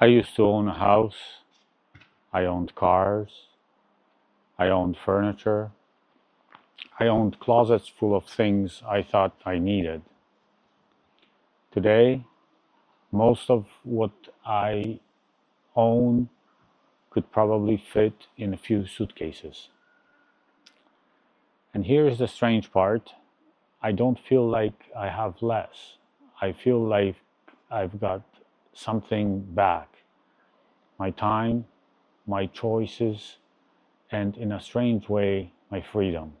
I used to own a house, I owned cars, I owned furniture, I owned closets full of things I thought I needed. Today, most of what I own could probably fit in a few suitcases. And here's the strange part. I don't feel like I have less. I feel like I've got something back. My time, my choices, and in a strange way, my freedom.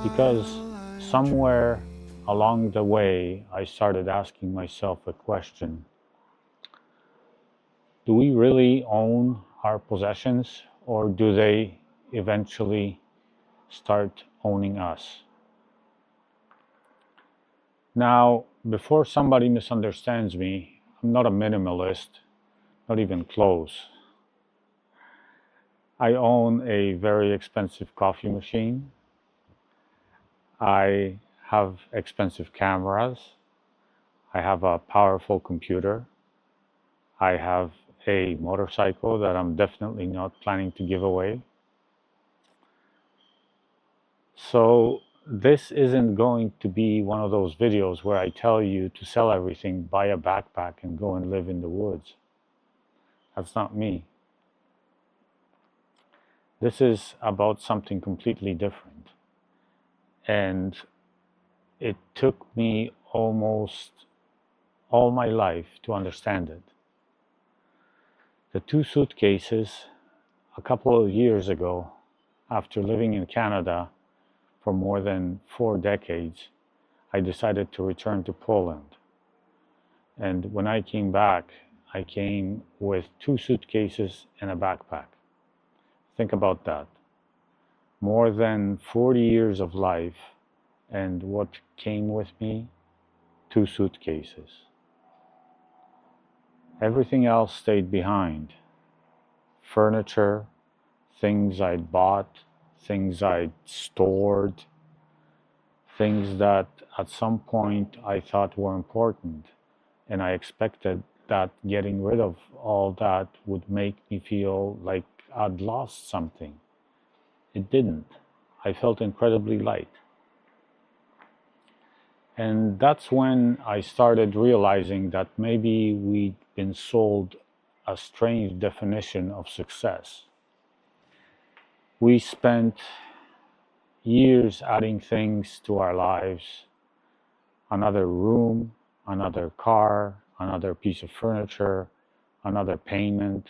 Because somewhere along the way, I started asking myself a question. Do we really own our possessions, or do they eventually start owning us? Now, before somebody misunderstands me, I'm not a minimalist, not even close. I own a very expensive coffee machine. I have expensive cameras. I have a powerful computer. I have a motorcycle that I'm definitely not planning to give away. So this isn't going to be one of those videos where I tell you to sell everything, buy a backpack, and go and live in the woods. That's not me. This is about something completely different. And it took me almost all my life to understand it. The two suitcases, a couple of years ago, after living in Canada for more than 4 decades, I decided to return to Poland. And when I came back, I came with two suitcases and a backpack. Think about that. More than 40 years of life, and what came with me? Two suitcases. Everything else stayed behind. Furniture, things I'd bought, things I'd stored, things that at some point I thought were important, and I expected that getting rid of all that would make me feel like I'd lost something. It didn't. I felt incredibly light. And that's when I started realizing that maybe we'd been sold a strange definition of success. We spent years adding things to our lives: another room, another car, another piece of furniture, another payment,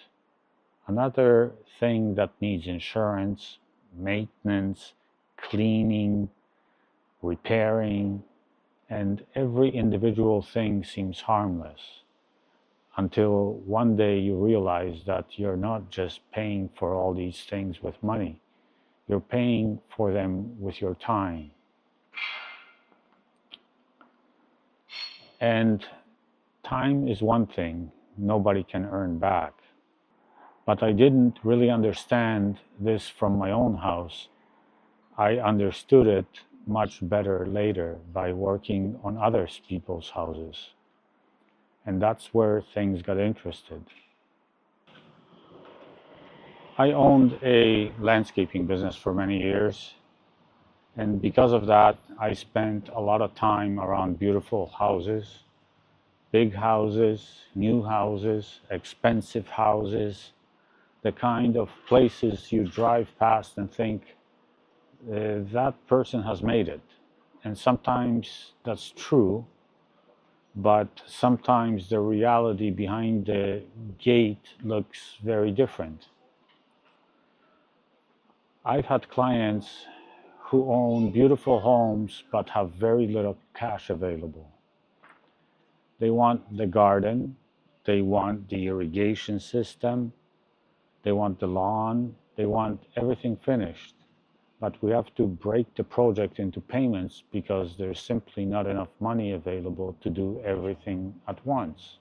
another thing that needs insurance, maintenance, cleaning, repairing, and every individual thing seems harmless until one day you realize that you're not just paying for all these things with money, you're paying for them with your time. And time is one thing nobody can earn back. But I didn't really understand this from my own house. I understood it much better later by working on other people's houses. And that's where things got interested. I owned a landscaping business for many years. And because of that, I spent a lot of time around beautiful houses, big houses, new houses, expensive houses, the kind of places you drive past and think, that person has made it. And sometimes that's true, but sometimes the reality behind the gate looks very different. I've had clients who own beautiful homes but have very little cash available. They want the garden, they want the irrigation system, they want the lawn, they want everything finished. But we have to break the project into payments because there's simply not enough money available to do everything at once.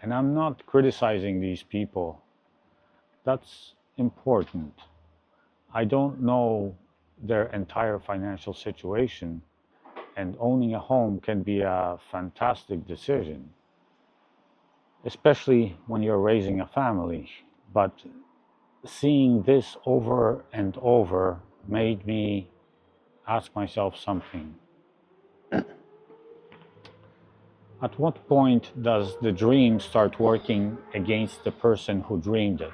And I'm not criticizing these people. That's important. I don't know their entire financial situation, and owning a home can be a fantastic decision, especially when you're raising a family. But seeing this over and over made me ask myself something. At what point does the dream start working against the person who dreamed it?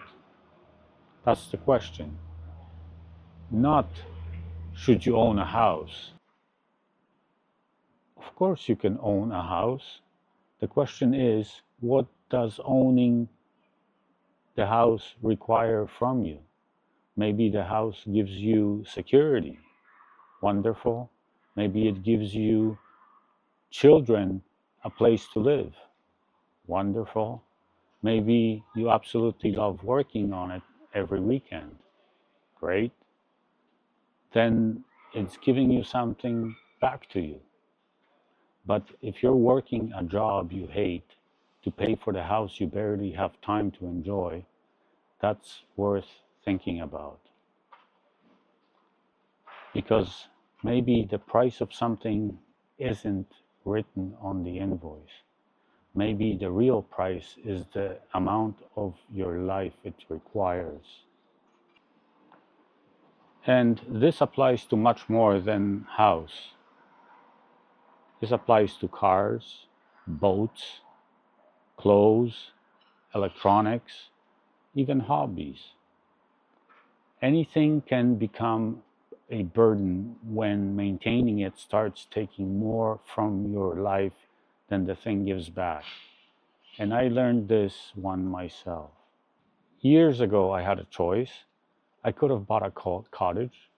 That's the question. Not should you own a house? Of course, you can own a house. The question is, what does owning the house require from you? Maybe the house gives you security. Wonderful. Maybe it gives you children a place to live. Wonderful. Maybe you absolutely love working on it every weekend. Great. Then it's giving you something back to you. But if you're working a job you hate to pay for the house you barely have time to enjoy, that's worth thinking about. Because maybe the price of something isn't written on the invoice. Maybe the real price is the amount of your life it requires. And this applies to much more than house. This applies to cars, boats, clothes, electronics, even hobbies. Anything can become a burden when maintaining it starts taking more from your life than the thing gives back. And I learned this one myself. Years ago, I had a choice. I could have bought a cottage,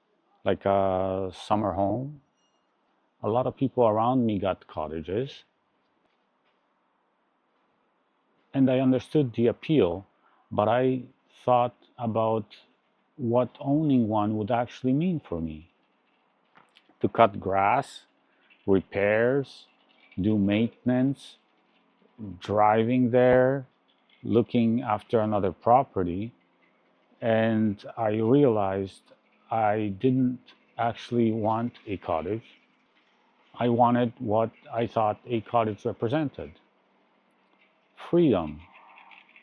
like a summer home. A lot of people around me got cottages, and I understood the appeal, but I thought about what owning one would actually mean for me. To cut grass, repairs, do maintenance, driving there, looking after another property, and I realized I didn't actually want a cottage. I wanted what I thought a cottage represented: freedom,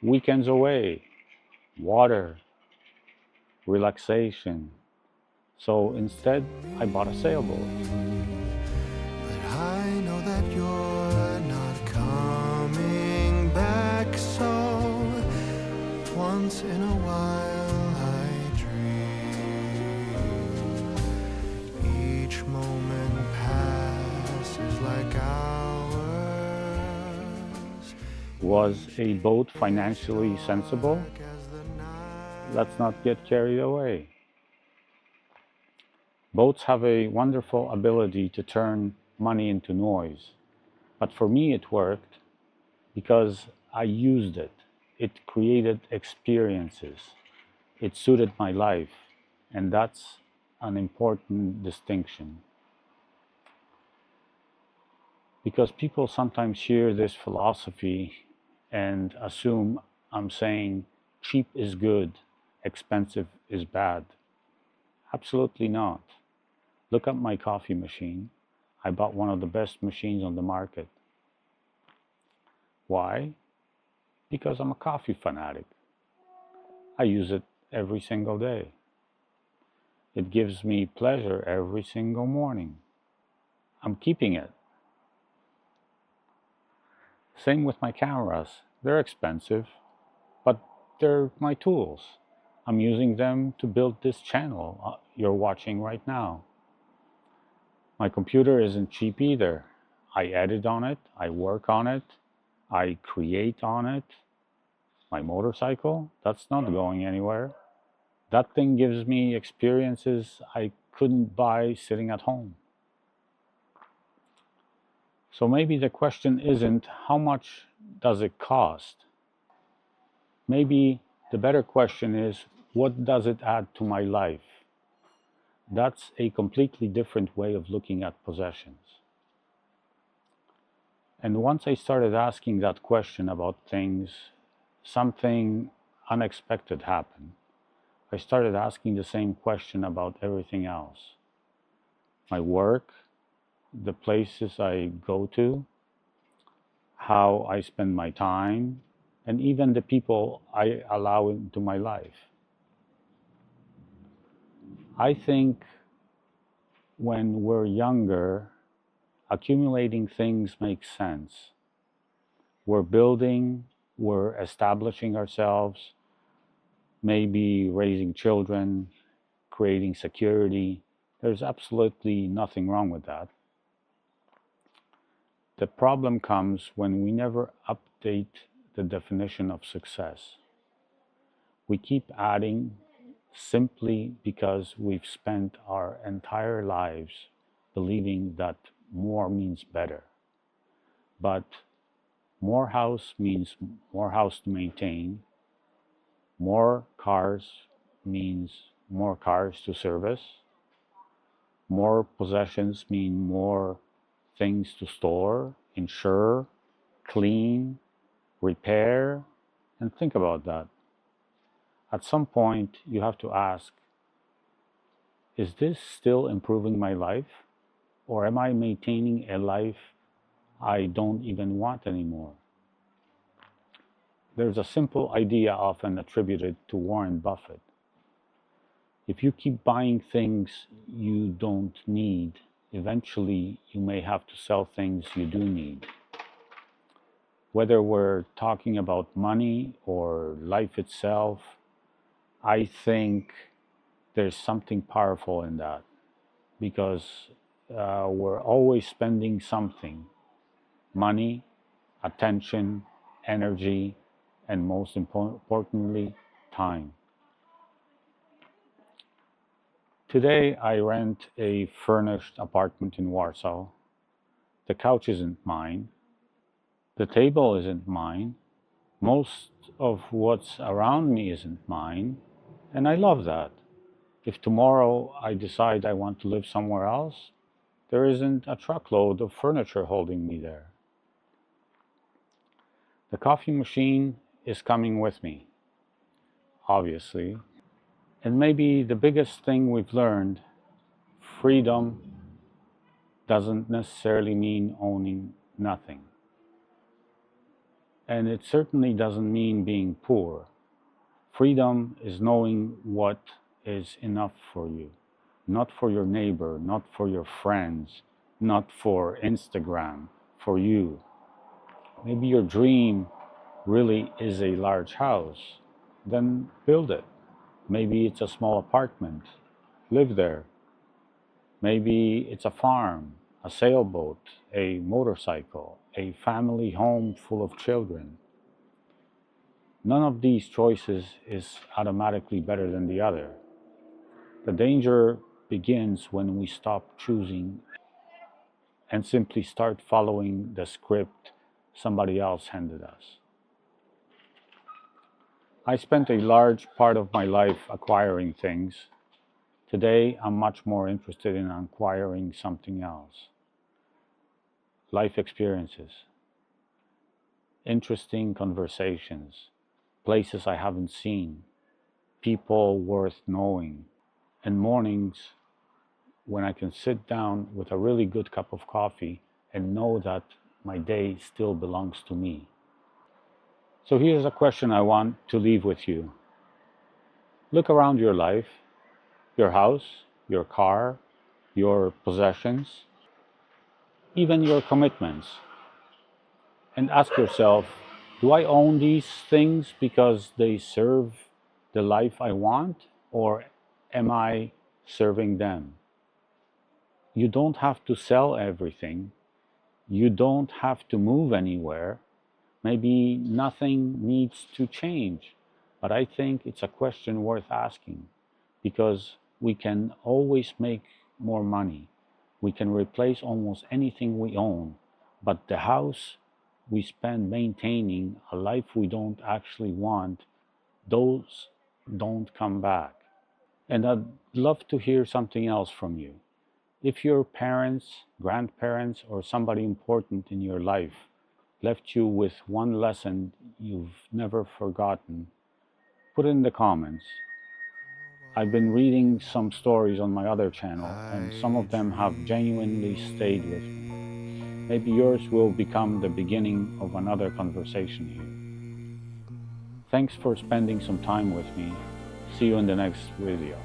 weekends away, water, relaxation. So instead, I bought a sailboat. But I know that you're not coming back, so once in a while I dream. Each moment passes like hours. Was a boat financially sensible? Let's not get carried away. Boats have a wonderful ability to turn money into noise. But for me, it worked because I used it. It created experiences. It suited my life. And that's an important distinction. Because people sometimes hear this philosophy and assume I'm saying cheap is good, expensive is bad. Absolutely not. Look at my coffee machine. I bought one of the best machines on the market. Why? Because I'm a coffee fanatic. I use it every single day. It gives me pleasure every single morning. I'm keeping it. Same with my cameras. They're expensive, but they're my tools. I'm using them to build this channel you're watching right now. My computer isn't cheap either. I edit on it, I work on it, I create on it. My motorcycle, that's not going anywhere. That thing gives me experiences I couldn't buy sitting at home. So maybe the question isn't how much does it cost? Maybe the better question is what does it add to my life? That's a completely different way of looking at possessions. And once I started asking that question about things, something unexpected happened. I started asking the same question about everything else: my work, the places I go to, how I spend my time, and even the people I allow into my life. I think when we're younger, accumulating things makes sense. We're building, we're establishing ourselves, maybe raising children, creating security. There's absolutely nothing wrong with that. The problem comes when we never update the definition of success. We keep adding simply because we've spent our entire lives believing that more means better. But more house means more house to maintain, more cars means more cars to service, more possessions mean more things to store, insure, clean, repair, and think about that. At some point, you have to ask, is this still improving my life? Or am I maintaining a life I don't even want anymore? There's a simple idea often attributed to Warren Buffett. If you keep buying things you don't need, eventually you may have to sell things you do need. Whether we're talking about money or life itself, I think there's something powerful in that, because we're always spending something: money, attention, energy, and most importantly, time. Today, I rent a furnished apartment in Warsaw. The couch isn't mine. The table isn't mine. Most of what's around me isn't mine. And I love that. If tomorrow I decide I want to live somewhere else, there isn't a truckload of furniture holding me there. The coffee machine is coming with me, obviously. And maybe the biggest thing we've learned: freedom doesn't necessarily mean owning nothing. And it certainly doesn't mean being poor. Freedom is knowing what is enough for you, not for your neighbor, not for your friends, not for Instagram, for you. Maybe your dream really is a large house. Then build it. Maybe it's a small apartment. Live there. Maybe it's a farm, a sailboat, a motorcycle, a family home full of children. None of these choices is automatically better than the other. The danger begins when we stop choosing and simply start following the script somebody else handed us. I spent a large part of my life acquiring things. Today, I'm much more interested in acquiring something else: life experiences, interesting conversations, places I haven't seen, people worth knowing, and mornings when I can sit down with a really good cup of coffee and know that my day still belongs to me. So here's a question I want to leave with you. Look around your life, your house, your car, your possessions, even your commitments, and ask yourself, do I own these things because they serve the life I want, or am I serving them? You don't have to sell everything. You don't have to move anywhere. Maybe nothing needs to change. But I think it's a question worth asking, because we can always make more money. We can replace almost anything we own. But the house we spend maintaining a life we don't actually want, those don't come back. And I'd love to hear something else from you. If your parents, grandparents, or somebody important in your life left you with one lesson you've never forgotten, put it in the comments. I've been reading some stories on my other channel, and some of them have genuinely stayed with me. Maybe yours will become the beginning of another conversation here. Thanks for spending some time with me. See you in the next video.